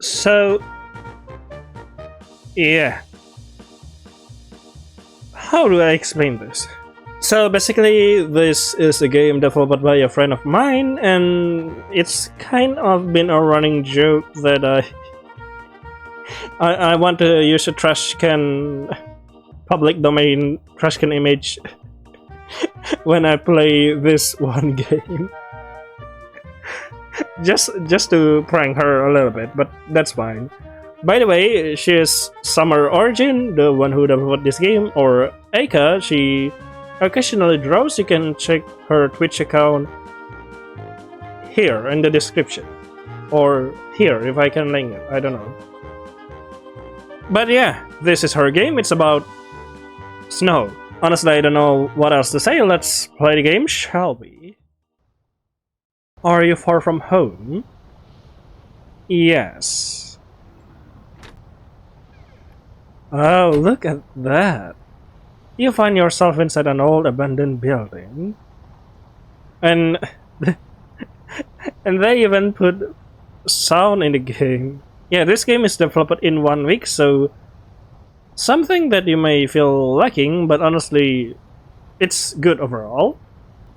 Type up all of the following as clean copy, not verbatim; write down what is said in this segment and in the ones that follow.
So, yeah. How do I explain this? So basically, this is a game developed by a friend of mine, and it's kind of been a running joke that I want to use a trash can, public domain trash can image when I play this one game. just to prank her a little bit, but that's fine. By the way, she is Summer Origin, the one who developed this game, or Aca. She occasionally draws. You can check her Twitch account here in the description, or here if I can link it. I don't know. But yeah, this is her game. It's about snow. Honestly, I don't know what else to say. Let's play the game, shall we? Are you far from home? Yes. Oh, look at that. You find yourself inside an old abandoned building. And and they even put sound in the game. Yeah, this game is developed in 1 week, so something that you may feel lacking, but honestly, it's good overall.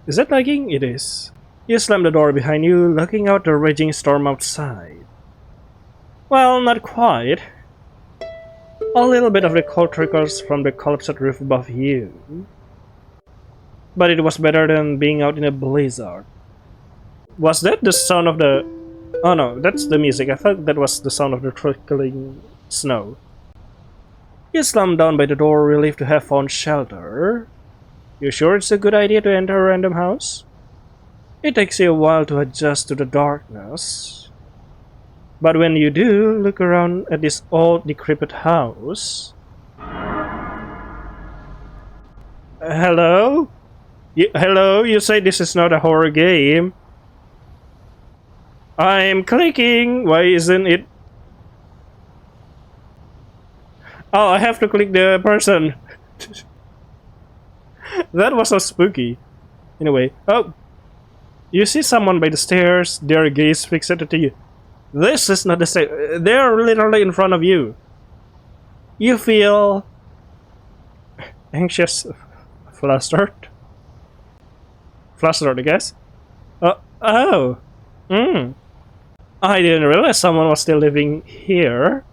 Is it lagging? It is. You slam the door behind you, looking out the raging storm outside. Well, not quite. A little bit of the cold trickles from the collapsed roof above you. But it was better than being out in a blizzard. Was that the sound of the... Oh no, that's the music. I thought that was the sound of the trickling snow. You slam down by the door, relieved to have found shelter. You sure it's a good idea to enter a random house? It takes you a while to adjust to the darkness. But when you do, look around at this old, decrepit house. Hello? Hello? You say this is not a horror game? I'm clicking! Why isn't it? Oh, I have to click the person. That was so spooky. Anyway, oh. You see someone by the stairs, their gaze fixated to you. This is not the stairs. They're literally in front of you. You feel anxious, flustered, I guess. Oh. I didn't realize someone was still living here.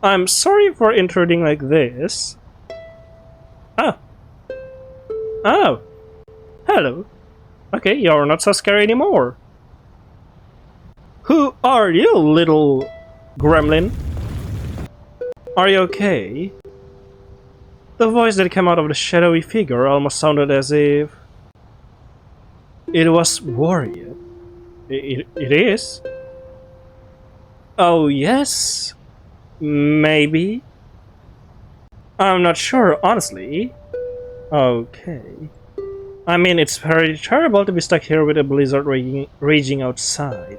I'm sorry for intruding like this. Oh. Hello. Okay, you're not so scary anymore. Who are you, little gremlin? Are you okay? The voice that came out of the shadowy figure almost sounded as if it was worried. It is? Oh, yes? Maybe? I'm not sure, honestly. Okay. I mean, it's very terrible to be stuck here with a blizzard raging outside.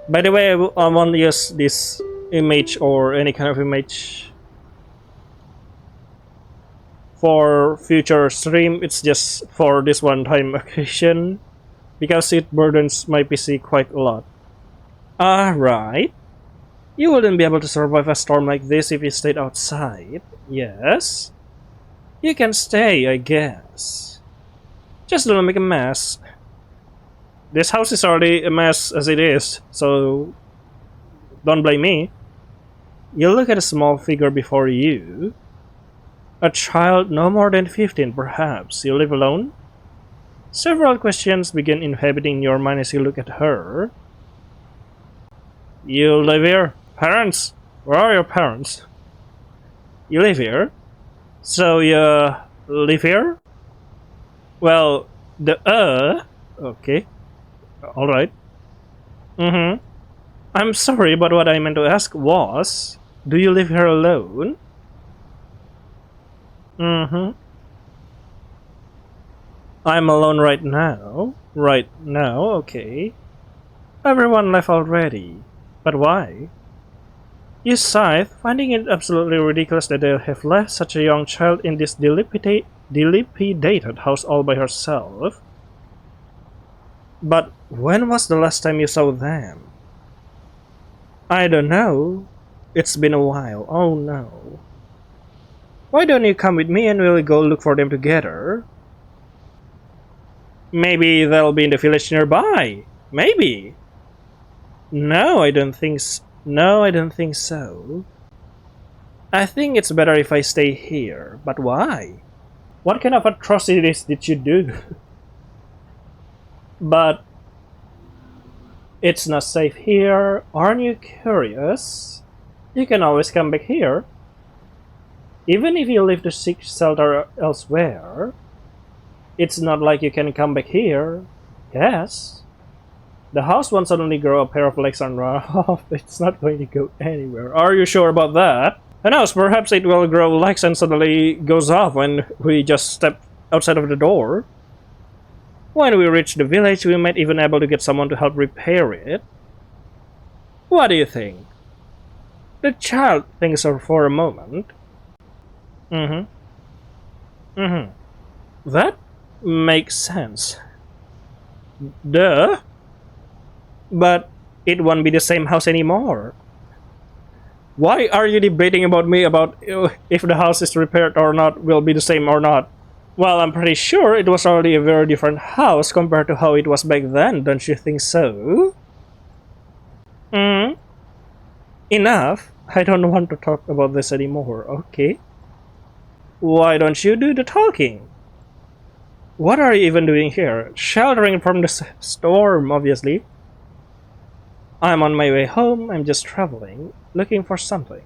By the way, I won't use this image or any kind of image for future stream. It's just for this one-time occasion, because it burdens my PC quite a lot. Alright. You wouldn't be able to survive a storm like this if you stayed outside. Yes? You can stay, I guess. Just don't make a mess. This house is already a mess as it is, so don't blame me. You look at a small figure before you. A child no more than 15, perhaps. You live alone? Several questions begin inhabiting your mind as you look at her. You live here? Parents? Where are your parents? You live here? So you live here? Well, okay. Alright. I'm sorry, but what I meant to ask was, do you live here alone? I'm alone right now. Right now, okay. Everyone left already. But why? You sighed, finding it absolutely ridiculous that they have left such a young child in this dilapidated house all by herself. But when was the last time you saw them? I don't know. It's been a while. Oh no. Why don't you come with me and we'll go look for them together? Maybe they'll be in the village nearby. Maybe. No, I don't think so. No, I don't think so. I think it's better if I stay here. But why? What kind of atrocities did you do? But it's not safe here. Aren't you curious? You can always come back here. Even if you leave to seek shelter elsewhere, it's not like you can come back here. Yes. The house won't suddenly grow a pair of legs and run off. It's not going to go anywhere. Are you sure about that? Who knows, perhaps it will grow legs and suddenly goes off when we just step outside of the door. When we reach the village, we might even be able to get someone to help repair it. What do you think? The child thinks so for a moment. That makes sense. Duh. But it won't be the same house anymore. Why are you debating about me about if the house is repaired or not will be the same or not? Well, I'm pretty sure it was already a very different house compared to how it was back then, don't you think so? Enough. I don't want to talk about this anymore, okay? Why don't you do the talking? What are you even doing here? Sheltering from the storm, obviously. I'm on my way home. I'm just traveling, looking for something.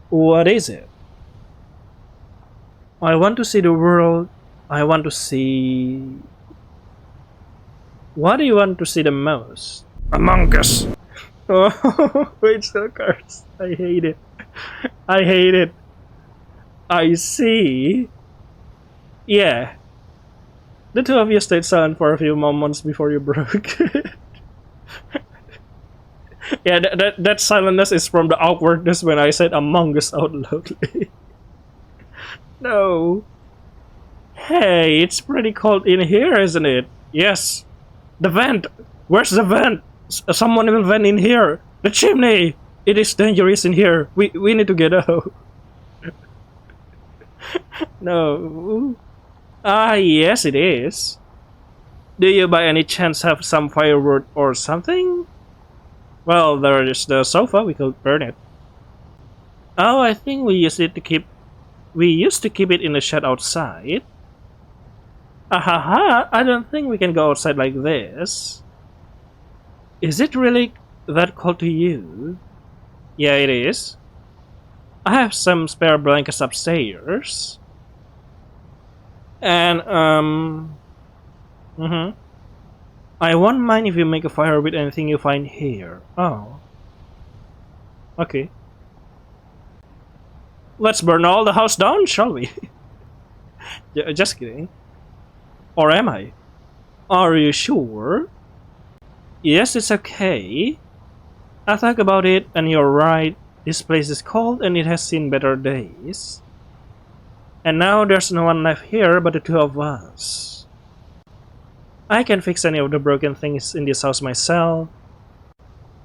What is it? I want to see the world. I want to see... What do you want to see the most? Among Us! Oh, it's so cursed. I hate it. I hate it. I see. Yeah. The two of you stayed silent for a few moments before you broke. Yeah, that silentness is from the awkwardness when I said Among Us out loudly. No. Hey, it's pretty cold in here, isn't it? Yes. The vent. Where's the vent? Someone will vent in here. The chimney. It is dangerous in here. We need to get out. No. Ah, yes, it is. Do you by any chance have some firewood or something? Well, there is the sofa. We could burn it. Oh, I think we used to keep it in the shed outside. Ahaha, I don't think we can go outside like this. Is it really that cold to you? Yeah, it is. I have some spare blankets upstairs. And, I won't mind if you make a fire with anything you find here. Oh. Okay. Let's burn all the house down, shall we? Just kidding. Or am I? Are you sure? Yes, it's okay. I thought about it, and you're right. This place is cold, and it has seen better days. And now there's no one left here but the two of us. I can fix any of the broken things in this house myself.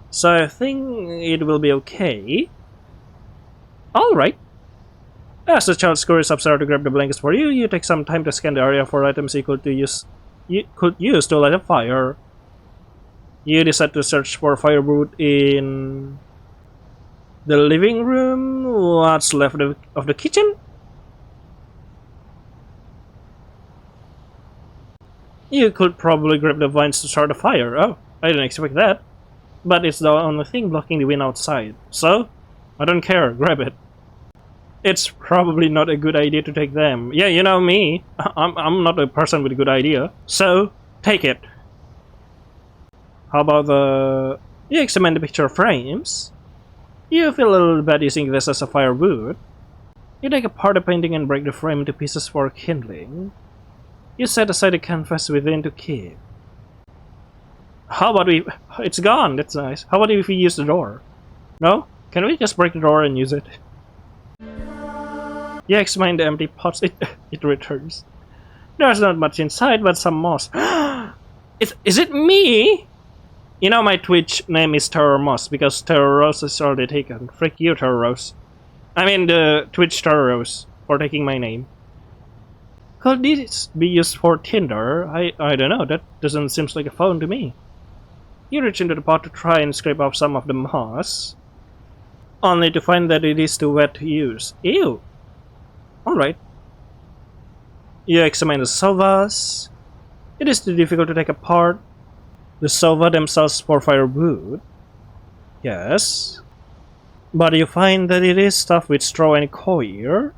So I think it will be okay. Alright. As the child scurries upstairs to grab the blankets for you, you take some time to scan the area for items you could use to light a fire. You decide to search for firewood in the living room. What's left of the kitchen? You could probably grab the vines to start a fire. Oh, I didn't expect that. But it's the only thing blocking the wind outside. So, I don't care, grab it. It's probably not a good idea to take them. Yeah, you know me. I'm not a person with a good idea. So, take it. How about the... You examine the picture frames. You feel a little bad using this as a firewood. You take apart the painting and break the frame into pieces for kindling. You set aside the canvas within to keep. How about we... It's gone, that's nice. How about if we use the door? No? Can we just break the door and use it? You examine the empty pots. It returns. There's not much inside, but some moss. Is it me? You know my Twitch name is Terrorose because Terrorose is already taken. Frick you, Terrorose. I mean the Twitch Terrorose for taking my name. Could this be used for Tinder? I don't know, that doesn't seem like a phone to me. You reach into the pot to try and scrape off some of the moss, only to find that it is too wet to use. Ew! Alright. You examine the sovas. It is too difficult to take apart the sova themselves for firewood. Yes. But you find that it is stuffed with straw and coir.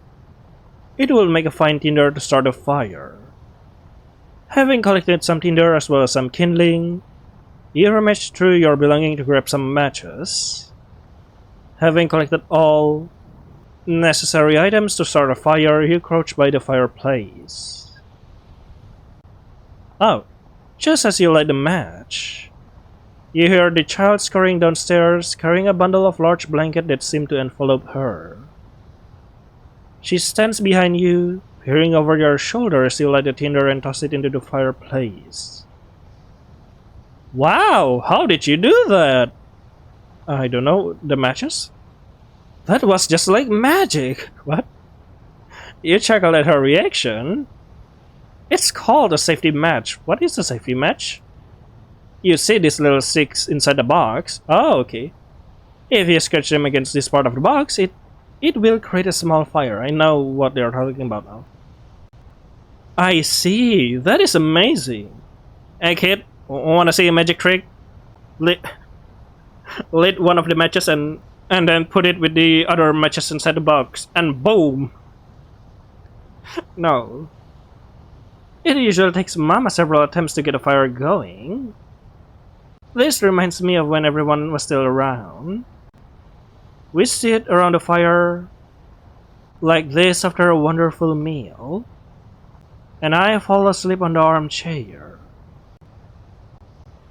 It will make a fine tinder to start a fire. Having collected some tinder as well as some kindling, you rummage through your belongings to grab some matches. Having collected all necessary items to start a fire, you crouch by the fireplace. Oh, just as you light the match, you hear the child scurrying downstairs, carrying a bundle of large blankets that seem to envelop her. She stands behind you, peering over your shoulder as you light the tinder and toss it into the fireplace. Wow, how did you do that? I don't know, the matches? That was just like magic. What? You chuckled at her reaction. It's called a safety match. What is a safety match? You see these little sticks inside the box. Oh, okay. If you scratch them against this part of the box, it will create a small fire. I know what they're talking about now. I see. That is amazing. Hey kid, wanna see a magic trick? Lit one of the matches and then put it with the other matches inside the box, and boom! No. It usually takes Mama several attempts to get a fire going. This reminds me of when everyone was still around. We sit around the fire like this after a wonderful meal, and I fall asleep on the armchair.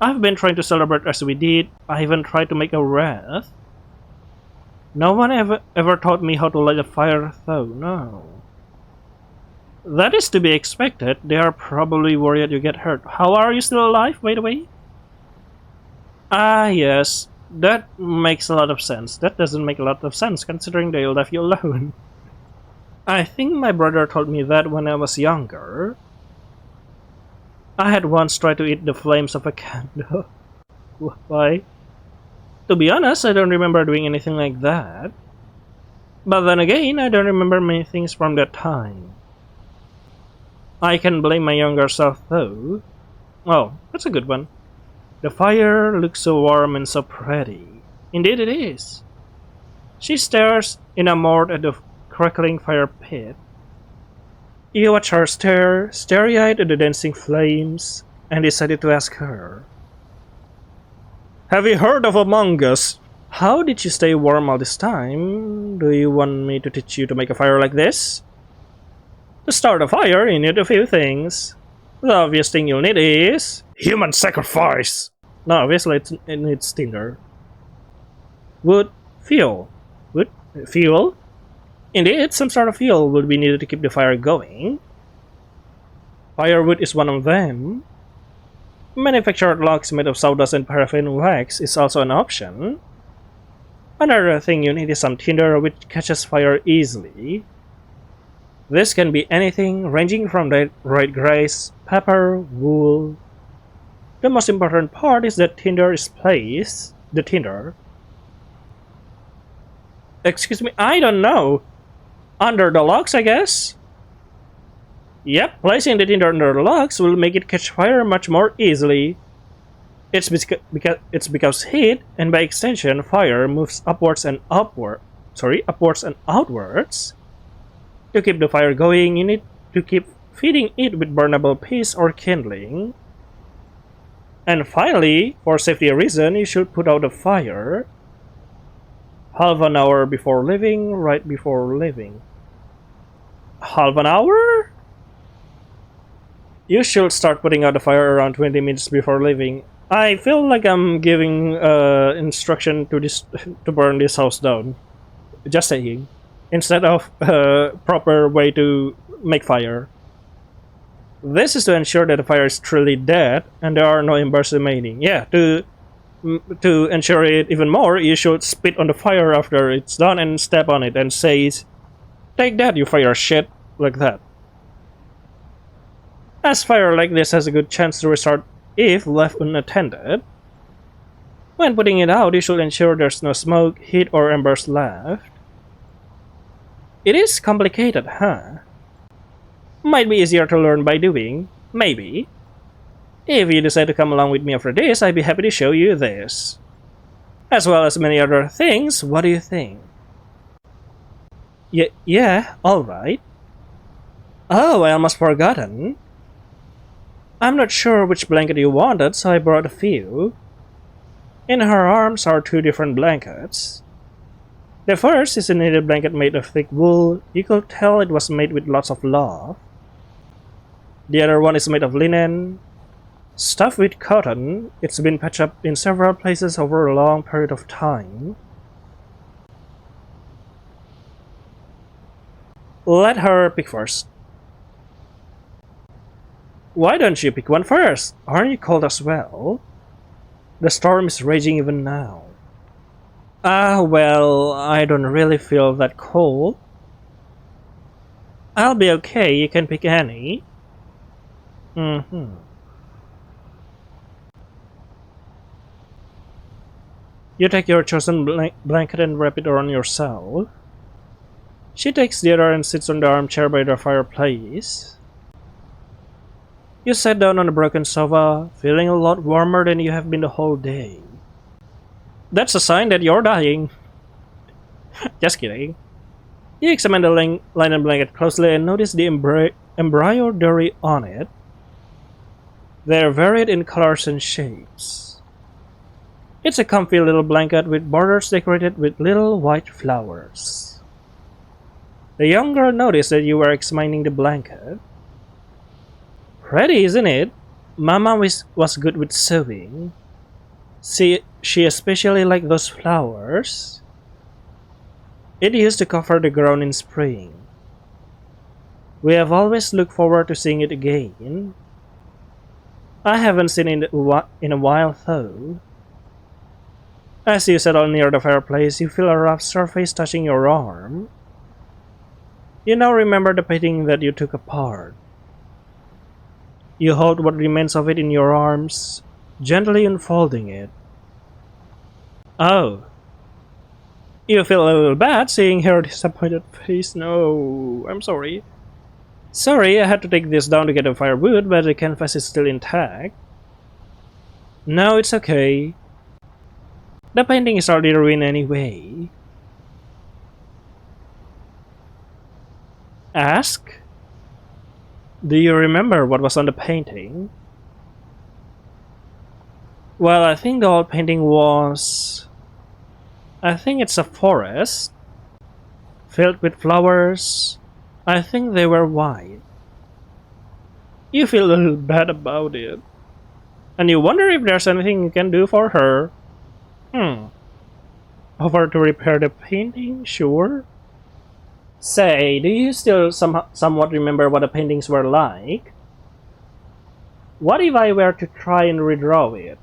I've been trying to celebrate as we did. I even tried to make a wreath. No one ever taught me how to light a fire though, no. That is to be expected. They are probably worried you get hurt. How are you still alive, by the way? Ah, yes. That makes a lot of sense. That doesn't make a lot of sense considering they left you alone. I think my brother told me that when I was younger. I had once tried to eat the flames of a candle. Why? To be honest, I don't remember doing anything like that. But then again, I don't remember many things from that time. I can blame my younger self though. Oh, that's a good one. The fire looks so warm and so pretty. Indeed it is. She stares enamored at the crackling fire pit. You watch her stare, starry-eyed at the dancing flames, and decided to ask her. Have you heard of Among Us? How did you stay warm all this time? Do you want me to teach you to make a fire like this? To start a fire, you need a few things. The obvious thing you'll need is human sacrifice. No, obviously it needs tinder. Wood, fuel. Wood, fuel? Indeed, some sort of fuel would be needed to keep the fire going. Firewood is one of them. Manufactured logs made of sawdust and paraffin wax is also an option. Another thing you need is some tinder which catches fire easily. This can be anything ranging from dried grass, pepper, wool. The most important part is that tinder is placed. The tinder. Excuse me, I don't know. Under the logs, I guess? Yep, placing the tinder under the logs will make it catch fire much more easily. It's because heat, and by extension, fire moves upwards and outwards. To keep the fire going, you need to keep feeding it with burnable piece or kindling. And finally, for safety reason, you should put out the fire half an hour before leaving, right before leaving. Half an hour? You should start putting out the fire around 20 minutes before leaving. I feel like I'm giving instruction to burn this house down. Just saying. Instead of proper way to make fire. This is to ensure that the fire is truly dead and there are no embers remaining. Yeah, to To ensure it even more, you should spit on the fire after it's done and step on it and says, "Take that, you fire shit," like that. As fire like this has a good chance to restart if left unattended. When putting it out, you should ensure there's no smoke, heat, or embers left. It is complicated, huh? Might be easier to learn by doing, maybe. If you decide to come along with me after this, I'd be happy to show you this. As well as many other things, what do you think? Yeah, alright. Oh, I almost forgotten. I'm not sure which blanket you wanted, so I brought a few. In her arms are two different blankets. The first is a knitted blanket made of thick wool. You could tell it was made with lots of love. The other one is made of linen, stuffed with cotton. It's been patched up in several places over a long period of time. Let her pick first. Why don't you pick one first? Aren't you cold as well? The storm is raging even now. Well, I don't really feel that cold. I'll be okay, you can pick any. You take your chosen blanket and wrap it around yourself. She takes the other and sits on the armchair by the fireplace. You sat down on the broken sofa, feeling a lot warmer than you have been the whole day. That's a sign that you're dying. Just kidding. You examine the linen blanket closely and notice the embroidery on it. They're varied in colors and shapes. It's a comfy little blanket with borders decorated with little white flowers. The young girl noticed that you were examining the blanket. Pretty, isn't it? Mama was good with sewing. She especially liked those flowers. It used to cover the ground in spring. We have always looked forward to seeing it again. I haven't seen it in a while though. As you settle near the fireplace, you feel a rough surface touching your arm. You now remember the painting that you took apart. You hold what remains of it in your arms, gently unfolding it. Oh. You feel a little bad seeing her disappointed face. No, I'm sorry. Sorry, I had to take this down to get the firewood, but the canvas is still intact. No, it's okay. The painting is already ruined anyway. Ask? Do you remember what was on the painting? Well, I think the old painting was... I think it's a forest, filled with flowers. I think they were white. You feel a little bad about it. And you wonder if there's anything you can do for her. Offer to repair the painting? Sure. Say, do you still somewhat remember what the paintings were like? What if I were to try and redraw it?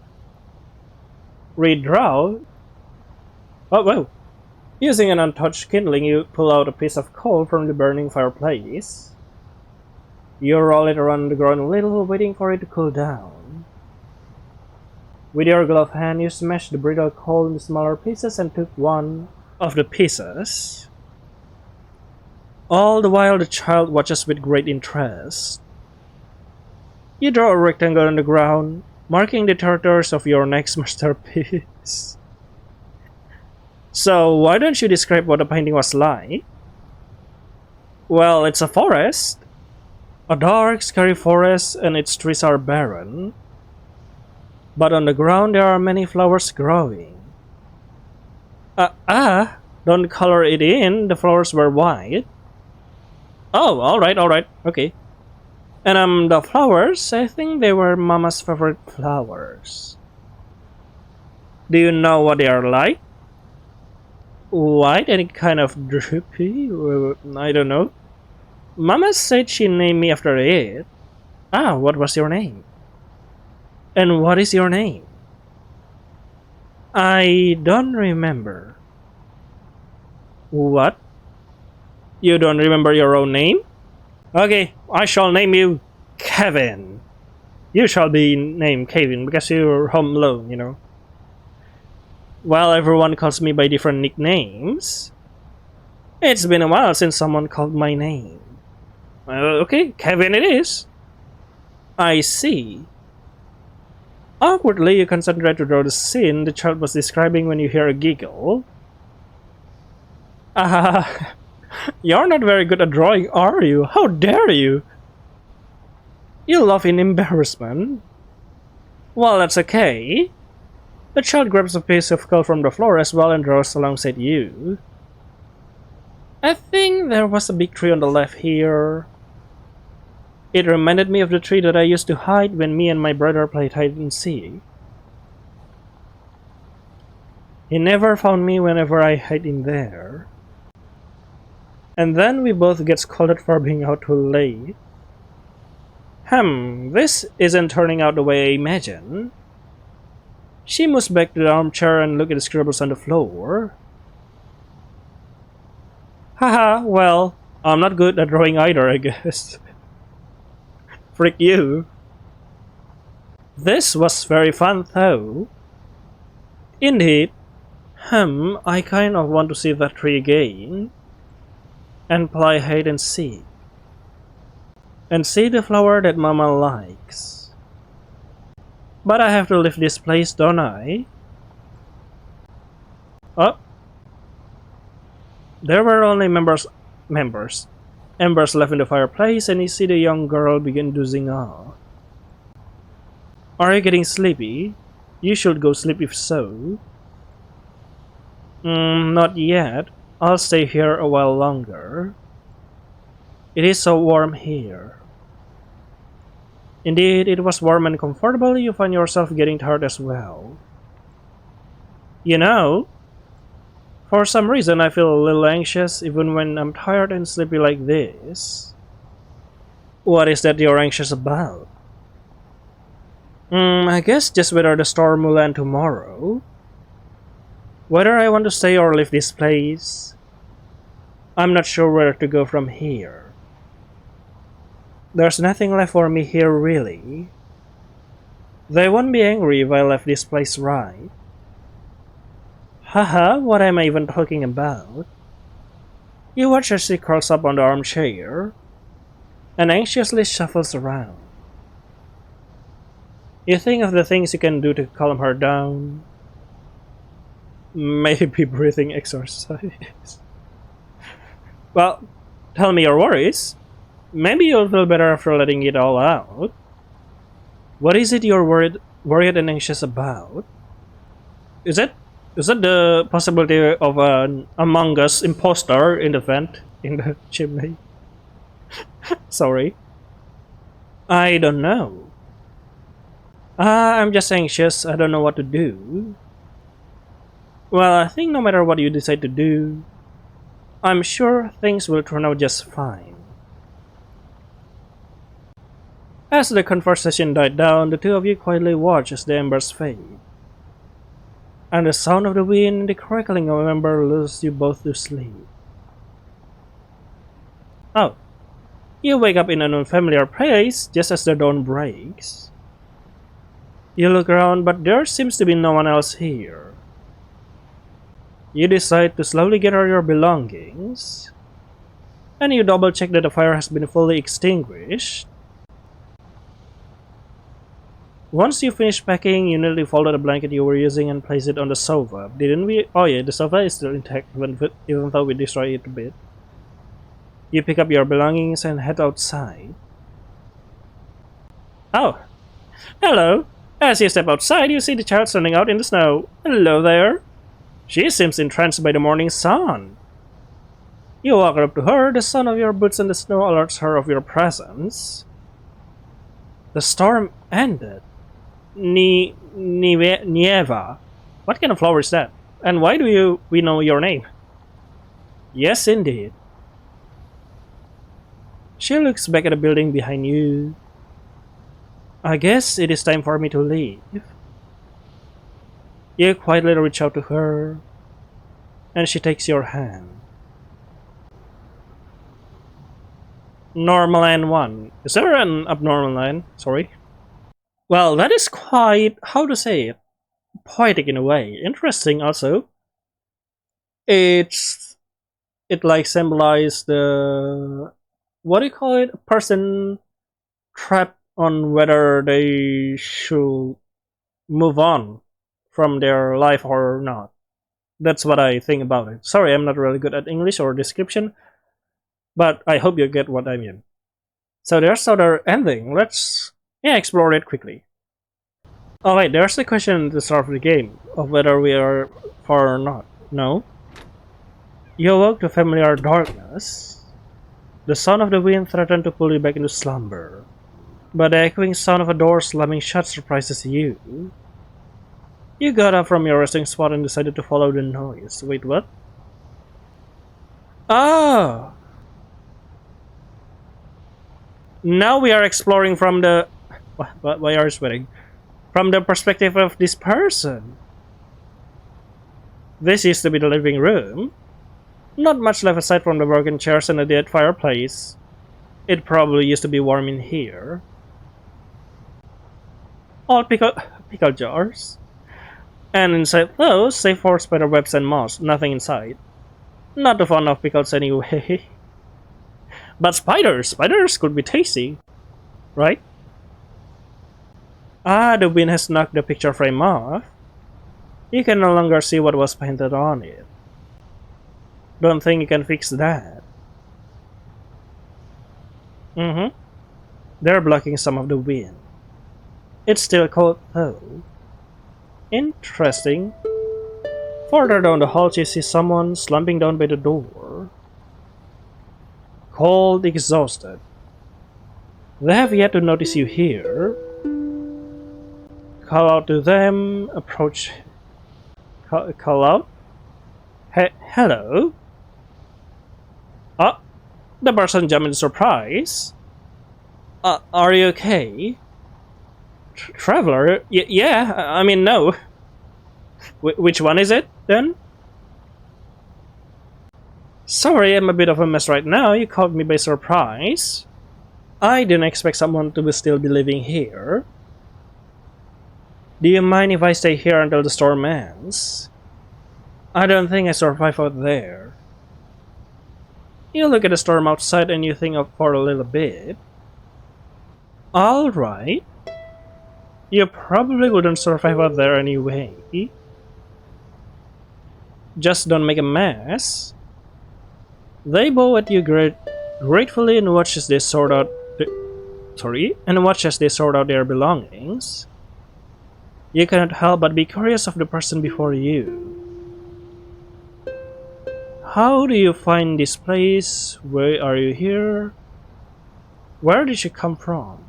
Redraw? Oh, whoa. Using an untouched kindling, you pull out a piece of coal from the burning fireplace. You roll it around the ground a little, waiting for it to cool down. With your gloved hand, you smash the brittle coal into smaller pieces and took one of the pieces. All the while, the child watches with great interest. You draw a rectangle on the ground, marking the territories of your next masterpiece. So, why don't you describe what the painting was like? Well, it's a forest. A dark, scary forest, and its trees are barren. But on the ground there are many flowers growing. Don't color it in, the flowers were white. Oh, alright, okay. And the flowers, I think they were Mama's favorite flowers. Do you know what they are like? White, any kind of droopy? I don't know. Mama said she named me after it. What was your name? And what is your name? I don't remember. What? You don't remember your own name? Okay, I shall name you Kevin. You shall be named Kevin because you're home alone, you know. While everyone calls me by different nicknames, it's been a while since someone called my name. Okay, Kevin it is. I see. Awkwardly, you concentrate to draw the scene the child was describing when you hear a giggle. Ah, you're not very good at drawing, are you? How dare you? You laugh in embarrassment. Well, that's okay. The child grabs a piece of coal from the floor as well and draws alongside you. I think there was a big tree on the left here. It reminded me of the tree that I used to hide when me and my brother played hide and seek. He never found me whenever I hid in there. And then we both get scolded for being out too late. This isn't turning out the way I imagined. She moves back to the armchair and looks at the scribbles on the floor. Haha, well, I'm not good at drawing either, I guess. Freak you. This was very fun though. Indeed. I kind of want to see that tree again. And play hide and seek. And see the flower that Mama likes. But I have to leave this place, don't I? Oh. There were only embers left in the fireplace, and you see the young girl begin dozing off. Are you getting sleepy? You should go sleep if so. Not yet. I'll stay here a while longer. It is so warm here. Indeed, it was warm and comfortable. You find yourself getting tired as well. You know, for some reason I feel a little anxious even when I'm tired and sleepy like this. What is that you're anxious about? I guess just whether the storm will end tomorrow. Whether I want to stay or leave this place. I'm not sure where to go from here. There's nothing left for me here really. They won't be angry if I left this place, right? Haha, what am I even talking about? You watch as she curls up on the armchair and anxiously shuffles around. You think of the things you can do to calm her down. Maybe breathing exercise. Well, tell me your worries. Maybe you'll feel better after letting it all out. What is it you're worried and anxious about? Is it the possibility of an Among Us imposter in the vent in the chimney? Sorry. I don't know. I'm just anxious. I don't know what to do. Well, I think no matter what you decide to do, I'm sure things will turn out just fine. As the conversation died down, the two of you quietly watch as the embers fade. And the sound of the wind and the crackling of ember lulls you both to sleep. Oh. You wake up in an unfamiliar place just as the dawn breaks. You look around, but there seems to be no one else here. You decide to slowly gather your belongings, and you double check that the fire has been fully extinguished. Once you finish packing, you neatly folded the blanket you were using and place it on the sofa. Didn't we? Oh yeah, the sofa is still intact even though we destroyed it a bit. You pick up your belongings and head outside. Oh, hello. As you step outside, you see the child standing out in the snow. Hello there. She seems entranced by the morning sun. You walk up to her. The sound of your boots in the snow alerts her of your presence. The storm ended. Nieva. What kind of flower is that? And why do we know your name? Yes, indeed. She looks back at the building behind you. I guess it is time for me to leave. You quietly reach out to her, and she takes your hand. Normal line 1. Is there an abnormal line? Sorry. Well, that is quite, how to say it, poetic in a way. Interesting also. It like symbolizes the, what do you call it? A person trapped on whether they should move on from their life or not. That's what I think about it. Sorry, I'm not really good at English or description, but I hope you get what I mean. So there's other ending. Let's explore it quickly. Oh wait, there's the question at the start of the game of whether we are far or not. No. You awoke to familiar darkness. The sound of the wind threatened to pull you back into slumber, but the echoing sound of a door slamming shut surprises you. You got up from your resting spot and decided to follow the noise. Wait, what? Ah! Now we are exploring from the... Why are you sweating? From the perspective of this person. This used to be the living room. Not much left aside from the broken chairs and the dead fireplace. It probably used to be warm in here. All pickle jars. And inside those, save for spider webs and moss, nothing inside. Not too fond of pickles anyway. But spiders could be tasty, right? Ah, the wind has knocked the picture frame off. You can no longer see what was painted on it. Don't think you can fix that. They're blocking some of the wind. It's still cold though. Interesting. Further down the hall you see someone slumping down by the door. Cold, exhausted. They have yet to notice you here. Call out to them, approach... Call out? Hello? Oh, the person jumped in surprise. Are you okay? Traveler? Yeah, I mean, no. Which one is it, then? Sorry, I'm a bit of a mess right now. You caught me by surprise. I didn't expect someone to still be living here. Do you mind if I stay here until the storm ends? I don't think I survive out there. You look at the storm outside and you think of for a little bit. Alright. You probably wouldn't survive out there anyway. Just don't make a mess. They bow at you gratefully and watch as they sort out their belongings. You cannot help but be curious of the person before you. How do you find this place? Why are you here? Where did you come from?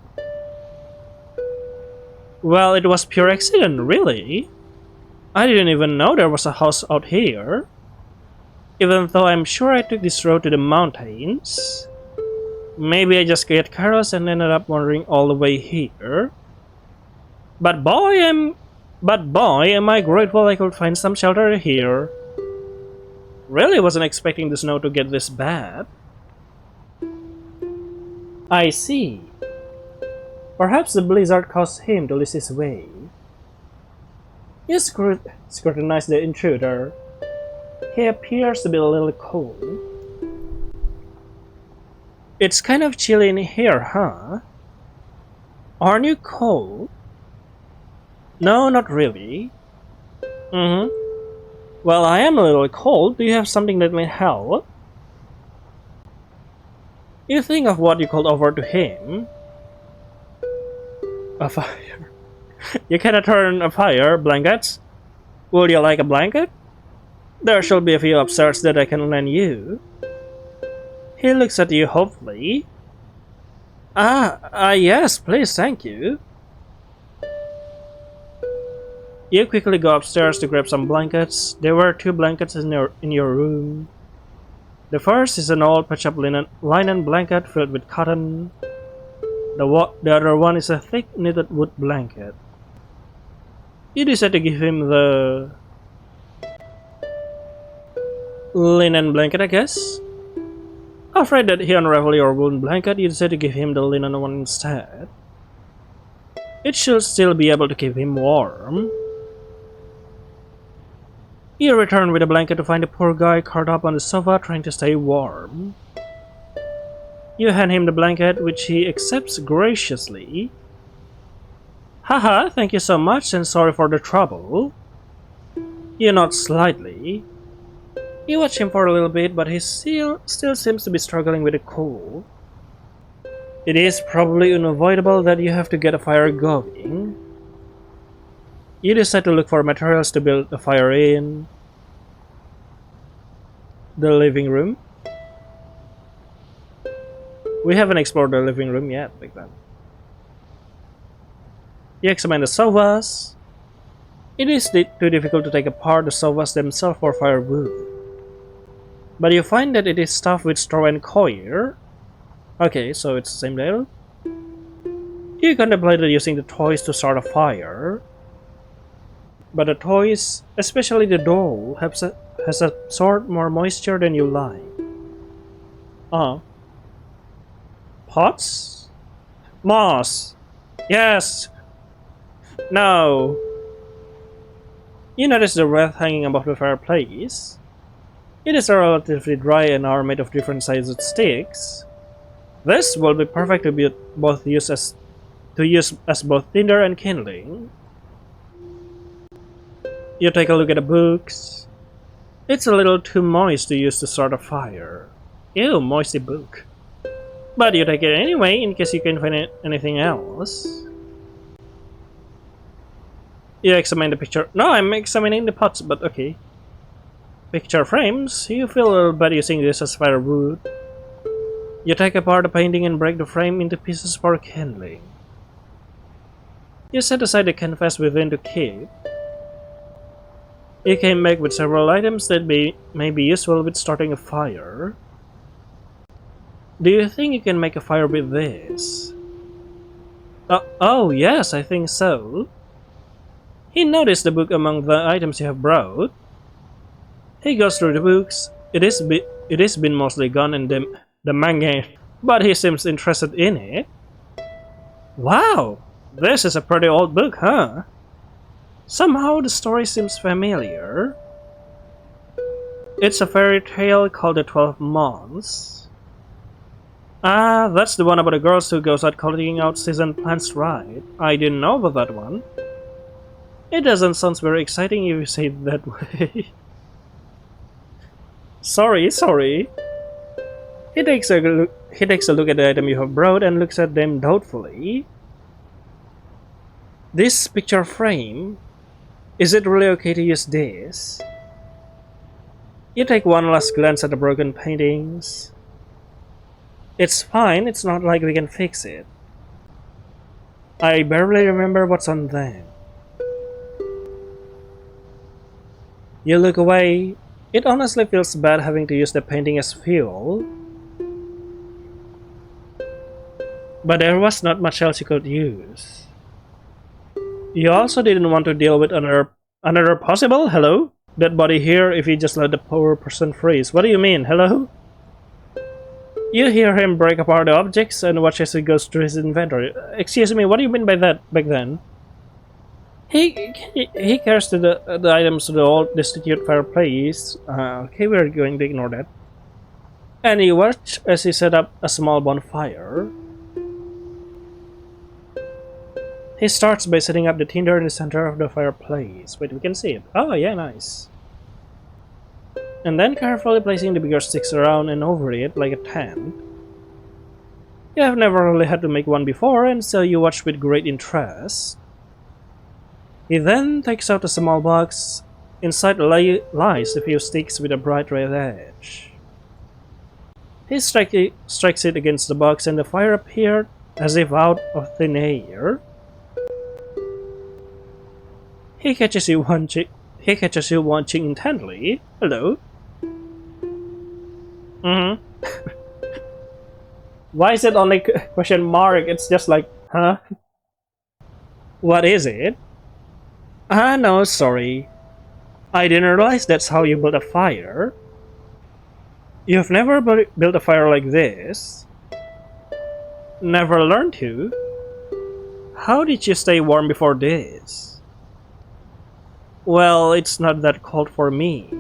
Well, it was pure accident, really. I didn't even know there was a house out here. Even though I'm sure I took this road to the mountains. Maybe I just got careless and ended up wandering all the way here. But boy, am I grateful I could find some shelter here. Really wasn't expecting the snow to get this bad. I see. Perhaps the blizzard caused him to lose his way. You scrutinize the intruder. He appears to be a little cold. It's kind of chilly in here, huh? Aren't you cold? No, not really. Well, I am a little cold. Do you have something that may help? You think of what you called over to him. A fire. You cannot turn a fire. Blankets? Would you like a blanket? There should be a few upstairs that I can lend you. He looks at you hopefully. Yes, please, thank you. You quickly go upstairs to grab some blankets. There were 2 blankets in your room. The first is an old patch-up linen blanket filled with cotton. The other one is a thick knitted wood blanket. You decide to give him the linen blanket, I guess. Afraid that he unravel your wound blanket, you decide to give him the linen one instead. It should still be able to keep him warm. You return with a blanket to find the poor guy curled up on the sofa trying to stay warm. You hand him the blanket, which he accepts graciously. Haha, thank you so much and sorry for the trouble. You nod slightly. You watch him for a little bit, but he still seems to be struggling with the cold. It is probably unavoidable that you have to get a fire going. You decide to look for materials to build a fire in the living room. We haven't explored the living room yet, like that. You examine the sofas. It is too difficult to take apart the sofas themselves for firewood. But you find that it is stuffed with straw and coir. Okay, so it's the same deal. You contemplated using the toys to start a fire. But the toys, especially the doll, has absorbed more moisture than you like. Pots? Moss! Yes! No! You notice the wreath hanging above the fireplace. It is relatively dry and are made of different sized sticks. This will be perfect to be use as both tinder and kindling. You take a look at the books. It's a little too moist to use to start a fire. Ew, moisty book. But you take it anyway in case you can find anything else. You examine the picture. No, I'm examining the pots, but okay. Picture frames. You feel a little bad using this as firewood. You take apart the painting and break the frame into pieces for kindling. You set aside the canvas within to keep. You came back with several items that may be useful with starting a fire. Do you think you can make a fire with this? Oh yes, I think so. He noticed the book among the items you have brought. He goes through the books. It is been mostly gone in the manga, but he seems interested in it. Wow, this is a pretty old book, huh? Somehow the story seems familiar. It's a fairy tale called The 12 Months. Ah, that's the one about the girls who goes out collecting out season plants, right? I didn't know about that one. It doesn't sound very exciting if you say it that way. Sorry. He takes a look at the item you have brought and looks at them doubtfully. This picture frame, is it really okay to use this? You take one last glance at the broken paintings. It's fine, it's not like we can fix it. I barely remember what's on them. You look away. It honestly feels bad having to use the painting as fuel. But there was not much else you could use. You also didn't want to deal with another possible hello dead body here if you just let the poor person freeze. What do you mean, hello? You hear him break apart the objects and watch as he goes through his inventory. Excuse me, what do you mean by that back then? He carries the items to the old destitute fireplace. Okay, we're going to ignore that. And you watch as he set up a small bonfire. He starts by setting up the tinder in the center of the fireplace. Wait, we can see it. Oh, yeah, nice. And then carefully placing the bigger sticks around and over it like a tent. You have never really had to make one before, and so you watch with great interest. He then takes out a small box. Inside lies a few sticks with a bright red edge. He strikes it against the box and the fire appeared as if out of thin air. He catches you watching intently. Hello? Why is it only question mark? It's just like, huh? What is it? Ah, no, sorry. I didn't realize that's how you build a fire. You've never built a fire like this? Never learned to? How did you stay warm before this? Well, it's not that cold for me.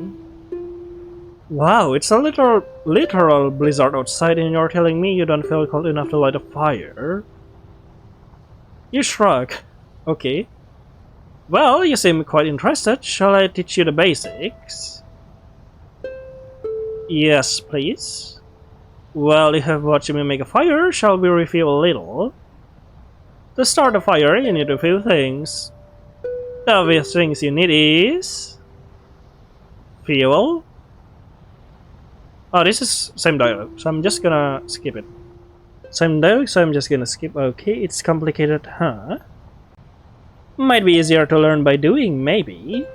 Wow, it's a literal blizzard outside and you're telling me you don't feel cold enough to light a fire? You shrug. Okay. Well, you seem quite interested. Shall I teach you the basics? Yes, please. Well, you have watched me make a fire. Shall we review a little? To start a fire, you need a few things. The obvious things you need is... fuel. Oh, this is same dialogue, so I'm just gonna skip it. Same dialogue, so I'm just gonna skip. Okay, it's complicated, huh? Might be easier to learn by doing, maybe.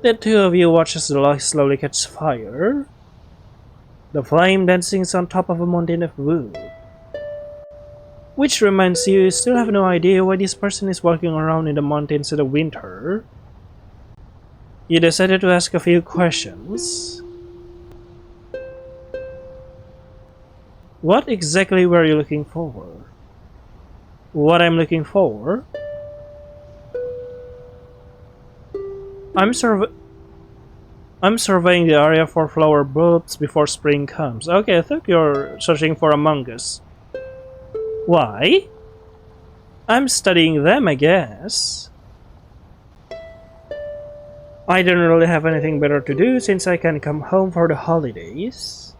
The two of you watch as the light slowly catches fire. The flame dancing on top of a mountain of wood. Which reminds you, you still have no idea why this person is walking around in the mountains in the winter. You decided to ask a few questions. What exactly were you looking for? What I'm looking for? I'm surveying the area for flower bulbs before spring comes. Okay, I thought you're searching for Among Us. Why? I'm studying them, I guess. I don't really have anything better to do since I can come home for the holidays.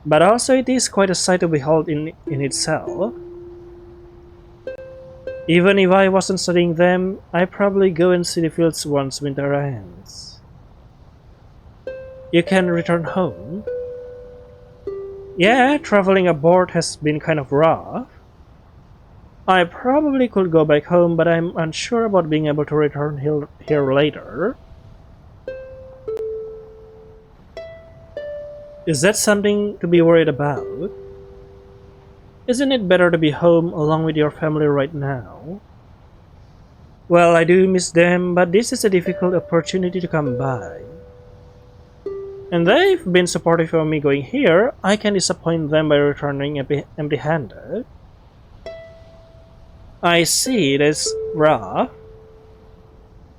But also it is quite a sight to behold in itself. Even if I wasn't studying them, I'd probably go and see the fields once winter ends. You can return home? Yeah, traveling aboard has been kind of rough. I probably could go back home, but I'm unsure about being able to return here later. Is that something to be worried about? Isn't it better to be home along with your family right now? Well, I do miss them, but this is a difficult opportunity to come by. And they've been supportive of me going here. I can disappoint them by returning empty-handed. I see, that's rough.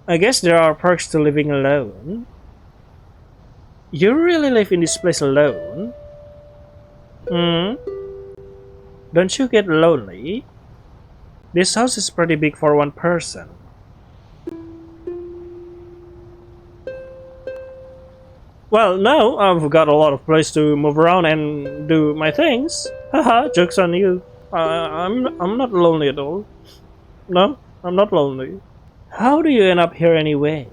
I guess there are perks to living alone. You really live in this place alone? Don't you get lonely? This house is pretty big for one person. Well, no, I've got a lot of place to move around and do my things. Haha, joke's on you. I'm not lonely at all. No, I'm not lonely. How do you end up here anyway?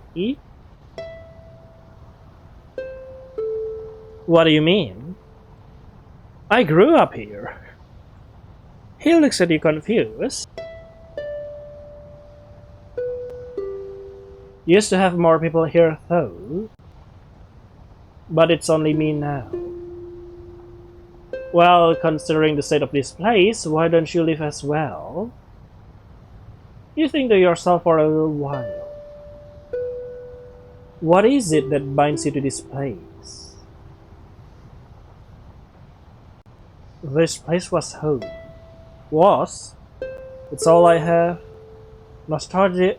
What do you mean? I grew up here. He looks at you confused. Used to have more people here though. But it's only me now. Well, considering the state of this place, why don't you live as well? You think to yourself for a little while. What is it that binds you to this place? This place was home. Was? It's all I have. Nostalgia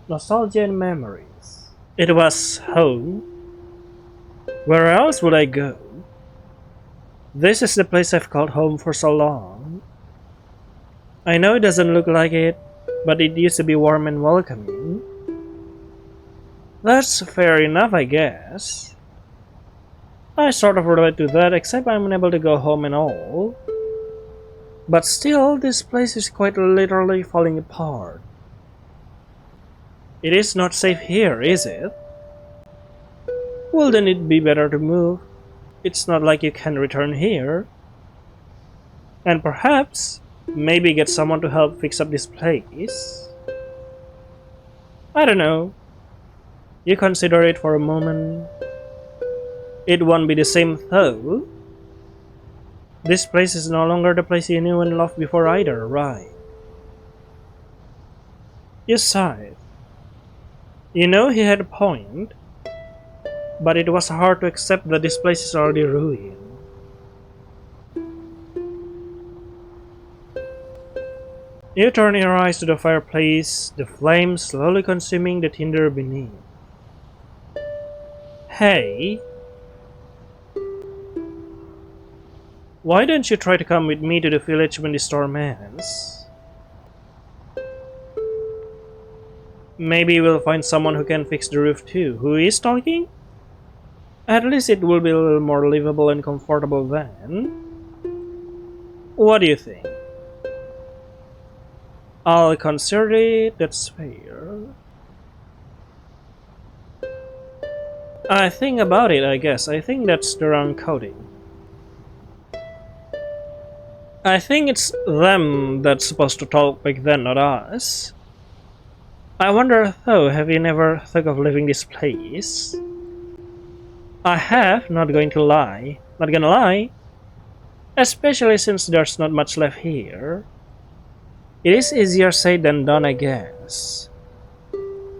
and memories. It was home. Where else would I go? This is the place I've called home for so long. I know it doesn't look like it, but it used to be warm and welcoming. That's fair enough, I guess. I sort of relate to that, except I'm unable to go home and all. But still, this place is quite literally falling apart. It is not safe here, is it? Wouldn't it be better to move? It's not like you can return here. And perhaps, maybe get someone to help fix up this place? I don't know. You consider it for a moment. It won't be the same though. This place is no longer the place you knew and loved before either, right? You sighed. You know, he had a point, but it was hard to accept that this place is already ruined. You turn your eyes to the fireplace, the flames slowly consuming the tinder beneath. Hey, why don't you try to come with me to the village when the storm ends? Maybe we'll find someone who can fix the roof too. Who is talking? At least it will be a little more livable and comfortable then. What do you think? I'll consider it, that's fair. I think about it, I guess. I think that's the wrong coding. I think it's them that's supposed to talk back then, not us. I wonder though, have you never thought of leaving this place? I have, not going to lie. Not gonna lie. Especially since there's not much left here. It is easier said than done, I guess.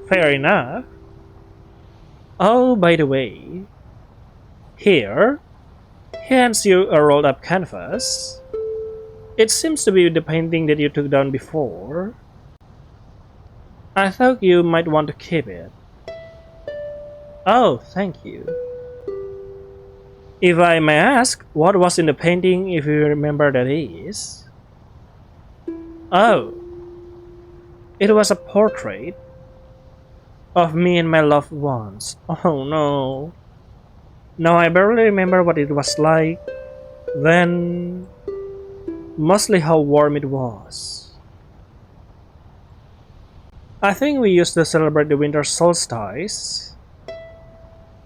Fair enough. Oh, by the way, here, he hands you a rolled up canvas. It seems to be the painting that you took down before. I thought you might want to keep it. Oh, thank you. If I may ask, what was in the painting, if you remember that is? Oh, it was a portrait of me and my loved ones. Oh no. Now I barely remember what it was like then, mostly how warm it was. I think we used to celebrate the winter solstice.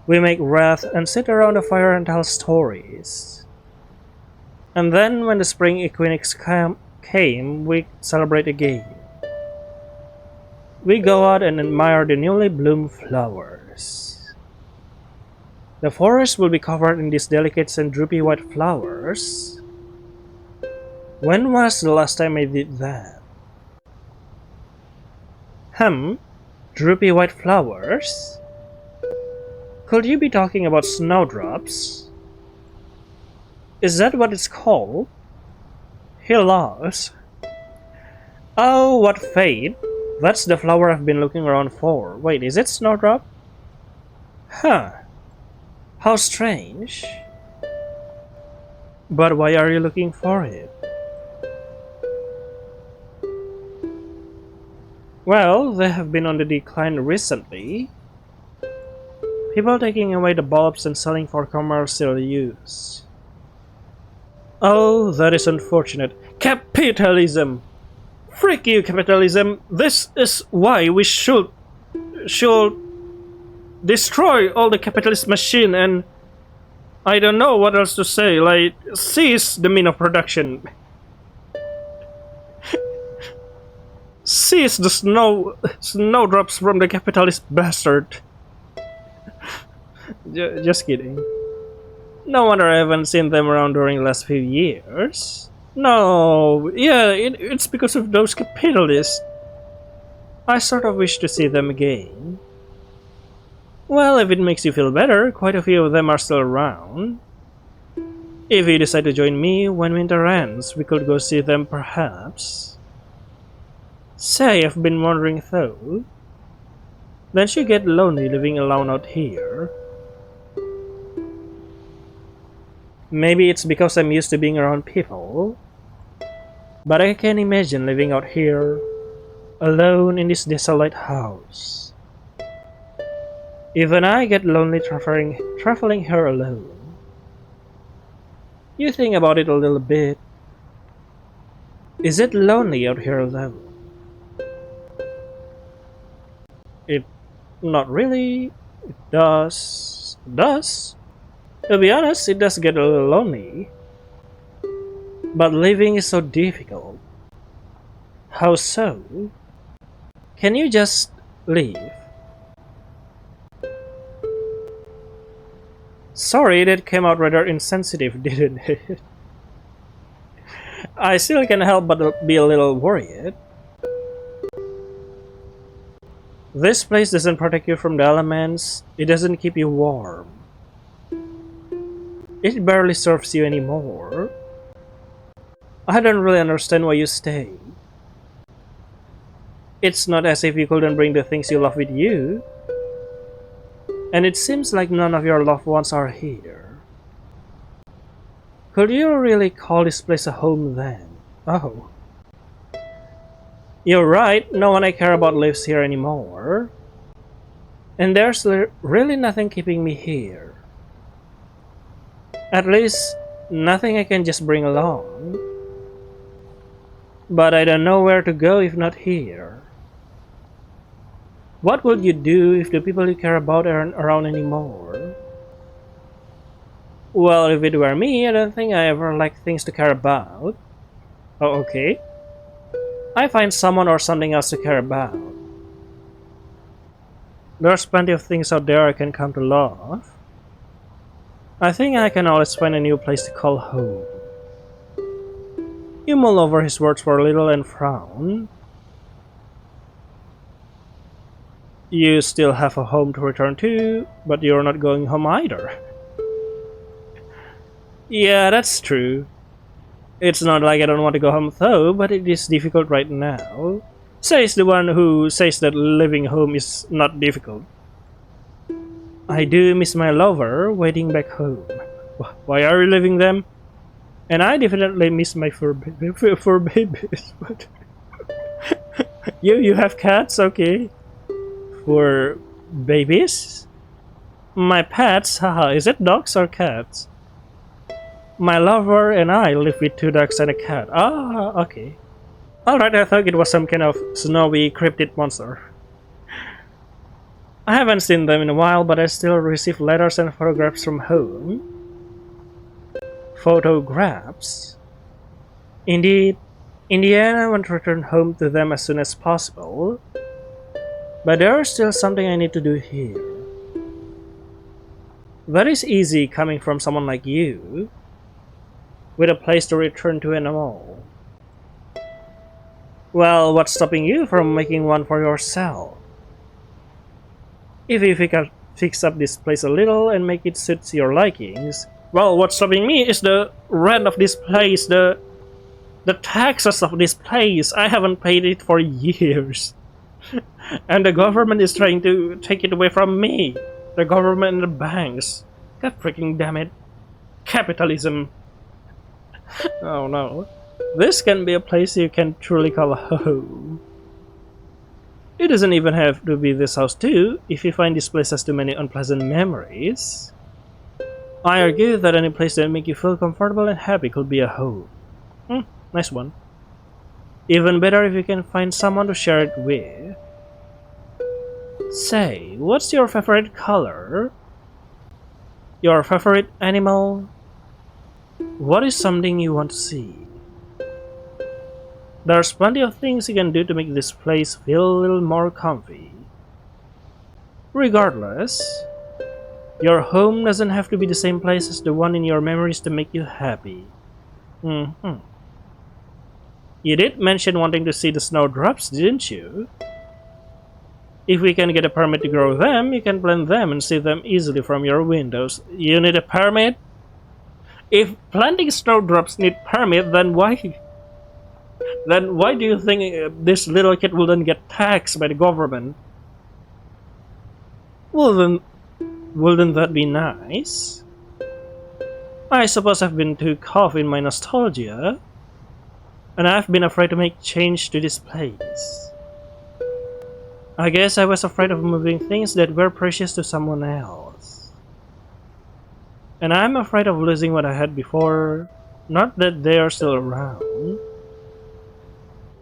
We make wreaths and sit around the fire and tell stories. And then when the spring equinox came, we celebrate again. We go out and admire the newly bloomed flowers. The forest will be covered in these delicate and droopy white flowers. When was the last time I did that? Droopy white flowers? Could you be talking about snowdrops? Is that what it's called? He laughs. Oh, what fate! That's the flower I've been looking around for. Wait, is it snowdrop? Huh. How strange. But why are you looking for it? Well, they have been on the decline recently. People taking away the bulbs and selling for commercial use. Oh, that is unfortunate. Capitalism! Frick you, capitalism! This is why we should destroy all the capitalist machine and I don't know what else to say, like seize the mean of production. Seize the snowdrops from the capitalist bastard. Just kidding. No wonder I haven't seen them around during the last few years. No, yeah, it's because of those capitalists. I sort of wish to see them again. Well, if it makes you feel better, quite a few of them are still around. If you decide to join me when winter ends, we could go see them perhaps. Say, I've been wondering though. Don't you get lonely living alone out here? Maybe it's because I'm used to being around people. But I can imagine living out here, alone in this desolate house. Even I get lonely traveling here alone. You think about it a little bit. Is it lonely out here alone? Not really. It does. To be honest, it does get a little lonely. But living is so difficult. How so? Can you just leave? Sorry, that came out rather insensitive, didn't it? I still can't help but be a little worried. This place doesn't protect you from the elements, it doesn't keep you warm. It barely serves you anymore. I don't really understand why you stay. It's not as if you couldn't bring the things you love with you. And it seems like none of your loved ones are here. Could you really call this place a home then? Oh. You're right, no one I care about lives here anymore. And there's really nothing keeping me here. At least, nothing I can just bring along. But I don't know where to go if not here. What would you do if the people you care about aren't around anymore? Well, if it were me, I don't think I ever liked things to care about. Oh, okay. I find someone or something else to care about. There's plenty of things out there I can come to love. I think I can always find a new place to call home. You mull over his words for a little and frown. You still have a home to return to, but you're not going home either. Yeah, that's true. It's not like I don't want to go home though, but it is difficult right now. Says the one who says that living home is not difficult. I do miss my lover waiting back home. Why are you leaving them? And I definitely miss my fur babies. But you have cats, okay? For babies? My pets? Haha, is it dogs or cats? My lover and I live with 2 dogs and a cat. Ah, okay. Alright, I thought it was some kind of snowy cryptid monster. I haven't seen them in a while, but I still receive letters and photographs from home. Photographs? Indeed, in the end I want to return home to them as soon as possible. But there is still something I need to do here. That is easy coming from someone like you, with a place to return to and all. Well, what's stopping you from making one for yourself? If you fix up this place a little and make it suit your likings, well, what's stopping me is the rent of this place, the taxes of this place. I haven't paid it for years. And the government is trying to take it away from me. The government and the banks. God freaking damn it. Capitalism. Oh no. This can be a place you can truly call home. It doesn't even have to be this house too, if you find this place has too many unpleasant memories. I argue that any place that make you feel comfortable and happy could be a home. Nice one. Even better if you can find someone to share it with. Say, what's your favorite color? Your favorite animal? What is something you want to see? There's plenty of things you can do to make this place feel a little more comfy. Regardless, your home doesn't have to be the same place as the one in your memories to make you happy. You did mention wanting to see the snowdrops, didn't you? If we can get a permit to grow them, you can plant them and see them easily from your windows. You need a permit? If planting snowdrops need permit, then why? Then why do you think this little kid wouldn't get taxed by the government? Well then, wouldn't that be nice? I suppose I've been too caught in my nostalgia, and I've been afraid to make change to this place. I guess I was afraid of moving things that were precious to someone else. And I'm afraid of losing what I had before, not that they are still around.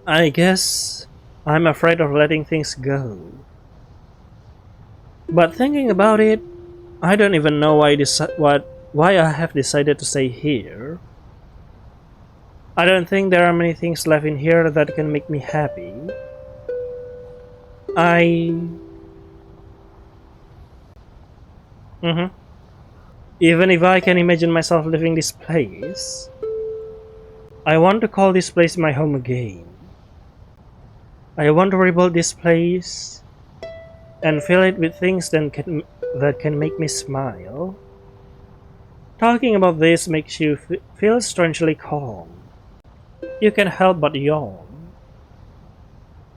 I guess I'm afraid of letting things go. But thinking about it, I don't even know why I have decided to stay here. I don't think there are many things left in here that can make me happy. Even if I can imagine myself leaving this place, I want to call this place my home again. I want to rebuild this place and fill it with things that can make me smile. Talking about this makes you feel strangely calm. You can't help but yawn.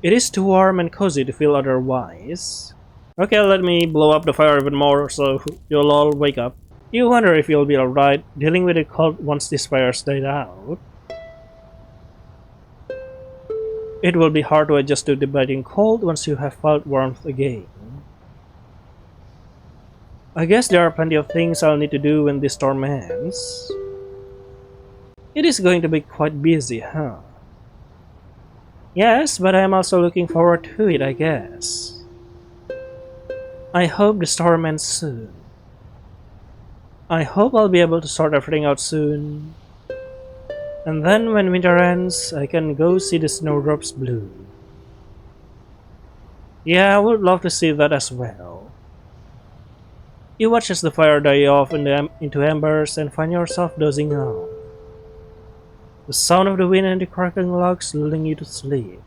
It is too warm and cozy to feel otherwise. Okay, let me blow up the fire even more so you'll all wake up. You wonder if you'll be alright dealing with the cold once this fire's died out. It will be hard to adjust to the biting cold once you have felt warmth again. I guess there are plenty of things I'll need to do when this storm ends. It is going to be quite busy, huh? Yes, but I am also looking forward to it, I guess. I hope the storm ends soon. I hope I'll be able to sort everything out soon. And then when winter ends, I can go see the snowdrops bloom. Yeah, I would love to see that as well. You watch as the fire die off into embers and find yourself dozing off. The sound of the wind and the crackling logs lulling you to sleep.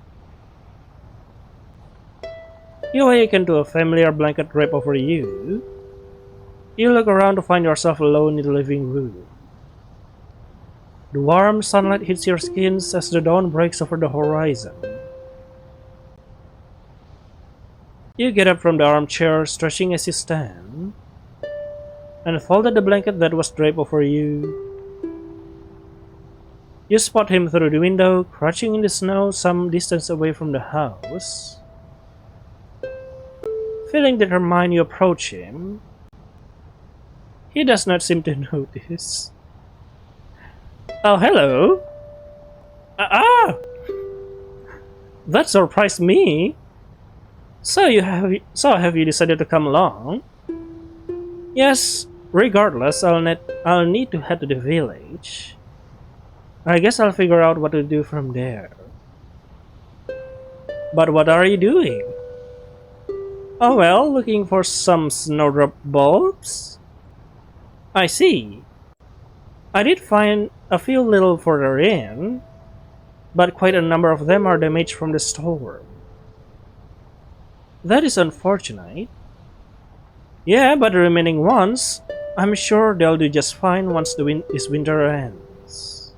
You awaken to a familiar blanket draped over you. You look around to find yourself alone in the living room. The warm sunlight hits your skin as the dawn breaks over the horizon. You get up from the armchair, stretching as you stand, and folded the blanket that was draped over you. You spot him through the window, crouching in the snow some distance away from the house. Feeling determined, you approach him. He does not seem to notice. Oh, hello! That surprised me! So have you decided to come along? Yes, regardless, I'll need to head to the village. I guess I'll figure out what to do from there. But what are you doing? Oh well, looking for some snowdrop bulbs? I see. I did find a few little further in, but quite a number of them are damaged from the storm. That is unfortunate. Yeah, but the remaining ones, I'm sure they'll do just fine once this winter ends.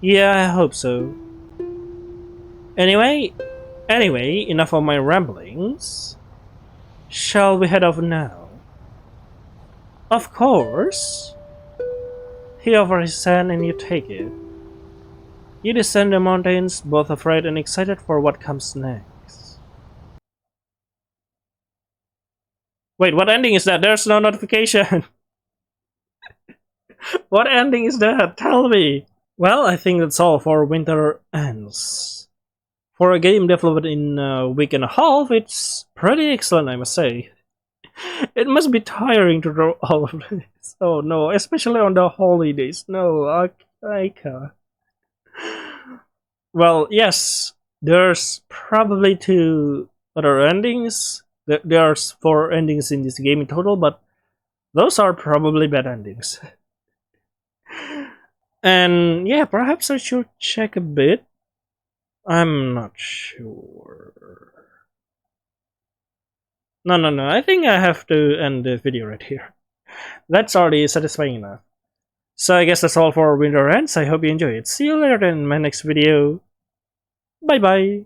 Yeah, I hope so. Anyway, enough of my ramblings. Shall we head off now? Of course. He offers his hand and you take it. You descend the mountains, both afraid and excited for what comes next. Wait, what ending is that? There's no notification. What ending is that? Tell me. Well, I think that's all for Winter Ends. For a game developed in a week and a half, it's pretty excellent, I must say. It must be tiring to draw all of this. Oh no, especially on the holidays. No, Aca. Well, yes, there's probably 2 other endings. There's 4 endings in this game in total, but those are probably bad endings. And yeah, perhaps I should check a bit. I'm not sure. No, I think I have to end the video right here. That's already satisfying enough. So I guess that's all for Winter Ends. I hope you enjoy it. See you later in my next video. Bye bye.